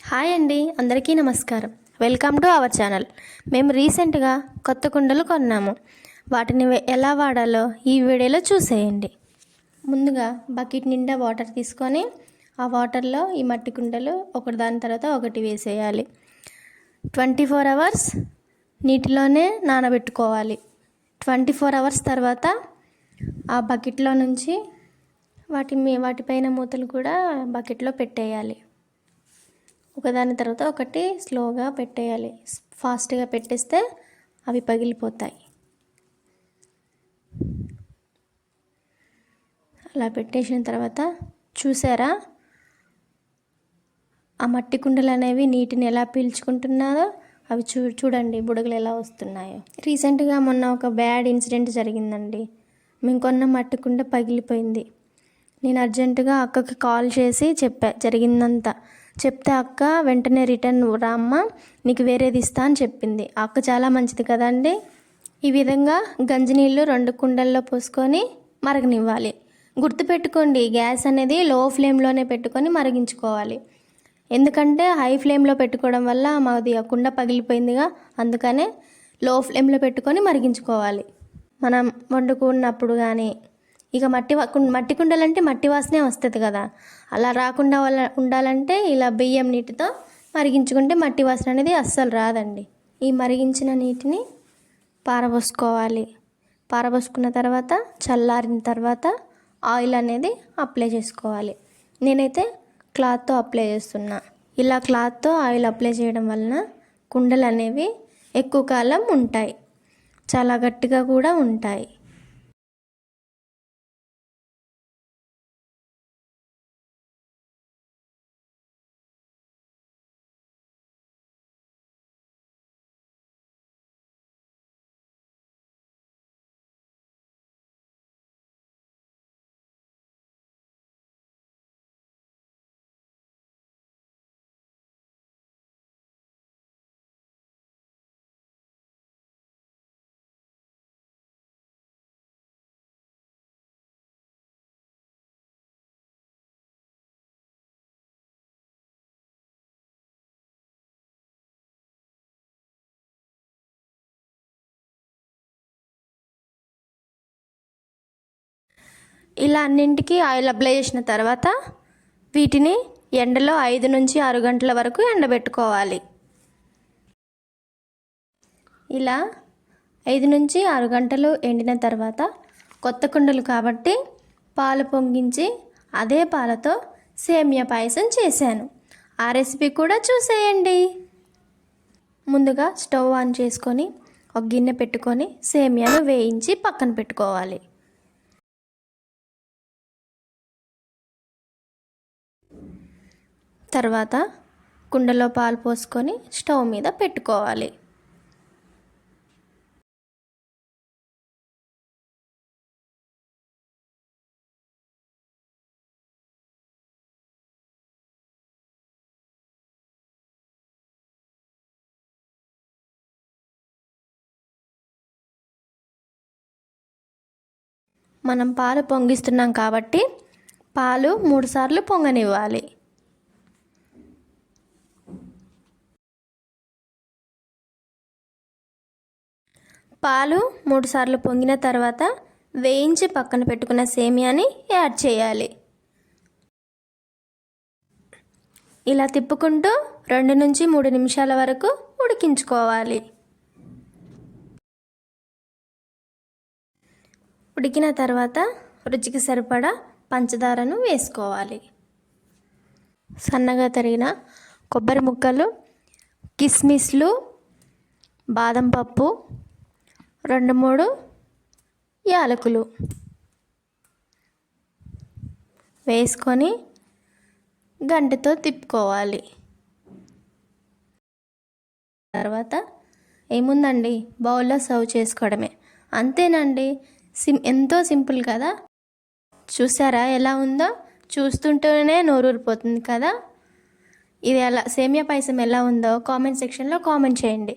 Hi అండి, అందరికీ నమస్కారం. Welcome to our channel. మేము రీసెంట్గా కొత్త కుండలు కొన్నాము. వాటిని ఎలా వాడాలో ఈ వీడియోలో చూసేయండి. ముందుగా బకెట్ నిండా వాటర్ తీసుకొని ఆ వాటర్లో ఈ మట్టి కుండలు ఒకటి దాని తర్వాత ఒకటి వేసేయాలి. 24 అవర్స్ నీటిలోనే నానబెట్టుకోవాలి. 24 అవర్స్ తర్వాత ఆ బకెట్లో నుంచి వాటిపైన మూతలు కూడా బకెట్లో పెట్టేయాలి. ఒకదాని తర్వాత ఒకటి స్లోగా పెట్టేయాలి. ఫాస్ట్గా పెట్టేస్తే అవి పగిలిపోతాయి. అలా పెట్టేసిన తర్వాత చూసారా, ఆ మట్టి కుండలు అనేవి నీటిని ఎలా పీల్చుకుంటున్నారో అవి చూడండి బుడగలు ఎలా వస్తున్నాయో. రీసెంట్గా మొన్న ఒక బ్యాడ్ ఇన్సిడెంట్ జరిగిందండి. మేము కొన్న మట్టి కుండ పగిలిపోయింది. నేను అర్జెంటుగా అక్కకి కాల్ చేసి జరిగిందంతా చెప్తే అక్క వెంటనే రిటర్న్ రామ్మ, నీకు వేరేది ఇస్తా అని చెప్పింది. అక్క చాలా మంచిది కదండి. ఈ విధంగా గంజినీళ్ళు 2 కుండల్లో పోసుకొని మరగనివ్వాలి. గుర్తుపెట్టుకోండి, గ్యాస్ అనేది లో ఫ్లేమ్లోనే పెట్టుకొని మరిగించుకోవాలి. ఎందుకంటే హై ఫ్లేమ్లో పెట్టుకోవడం వల్ల మాది ఆ కుండ పగిలిపోయిందిగా, అందుకనే లో ఫ్లేమ్లో పెట్టుకొని మరిగించుకోవాలి. మనం వండుకున్నప్పుడు కానీ ఇక మట్టి కుండలంటే మట్టి వాసనే వస్తుంది కదా, అలా రాకుండా ఉండాలంటే ఇలా బియ్యం నీటితో మరిగించుకుంటే మట్టి వాసన అనేది అస్సలు రాదండి. ఈ మరిగించిన నీటిని పారబోసుకోవాలి. పారబోసుకున్న తర్వాత చల్లారిన తర్వాత ఆయిల్ అనేది అప్లై చేసుకోవాలి. నేనైతే క్లాత్తో అప్లై చేస్తున్నా. ఇలా క్లాత్తో ఆయిల్ అప్లై చేయడం వలన కుండలు అనేవి ఎక్కువ కాలం ఉంటాయి, చాలా గట్టిగా కూడా ఉంటాయి. ఇలా అన్నింటికి ఆయిల్ అప్లై చేసిన తర్వాత వీటిని ఎండలో 5 నుంచి 6 గంటల వరకు ఎండబెట్టుకోవాలి. ఇలా 5 నుంచి 6 గంటలు ఎండిన తర్వాత కొత్త కుండలు కాబట్టి పాలు పొంగించి అదే పాలతో సేమియా పాయసం చేశాను. ఆ రెసిపీ కూడా చూసేయండి. ముందుగా స్టవ్ ఆన్ చేసుకొని ఒక గిన్నె పెట్టుకొని సేమియాను వేయించి పక్కన పెట్టుకోవాలి. తర్వాత కుండలో పాలు పోసుకొని స్టవ్ మీద పెట్టుకోవాలి. మనం పాలు పొంగిస్తున్నాం కాబట్టి పాలు 3 సార్లు పొంగనివ్వాలి. పాలు 3 సార్లు పొంగిన తర్వాత వేయించి పక్కన పెట్టుకున్న సేమియాని యాడ్ చేయాలి. ఇలా తిప్పుకుంటూ 2 నుంచి 3 నిమిషాల వరకు ఉడికించుకోవాలి. ఉడికిన తర్వాత రుచికి సరిపడా పంచదారను వేసుకోవాలి. సన్నగా తరిగిన కొబ్బరి ముక్కలు, కిస్మిస్లు, బాదం పప్పు, 2-3 యాలకులు వేసుకొని గంటెతో తిప్పుకోవాలి. తర్వాత ఏముందండి, బౌల్లో సర్వ్ చేసుకోవడమే. అంతేనండి, ఎంతో సింపుల్ కదా. చూసారా ఎలా ఉందో? చూస్తుంటేనే నోరూరిపోతుంది కదా. ఇది సేమియా పాయసం ఎలా ఉందో కామెంట్ సెక్షన్లో కామెంట్ చేయండి.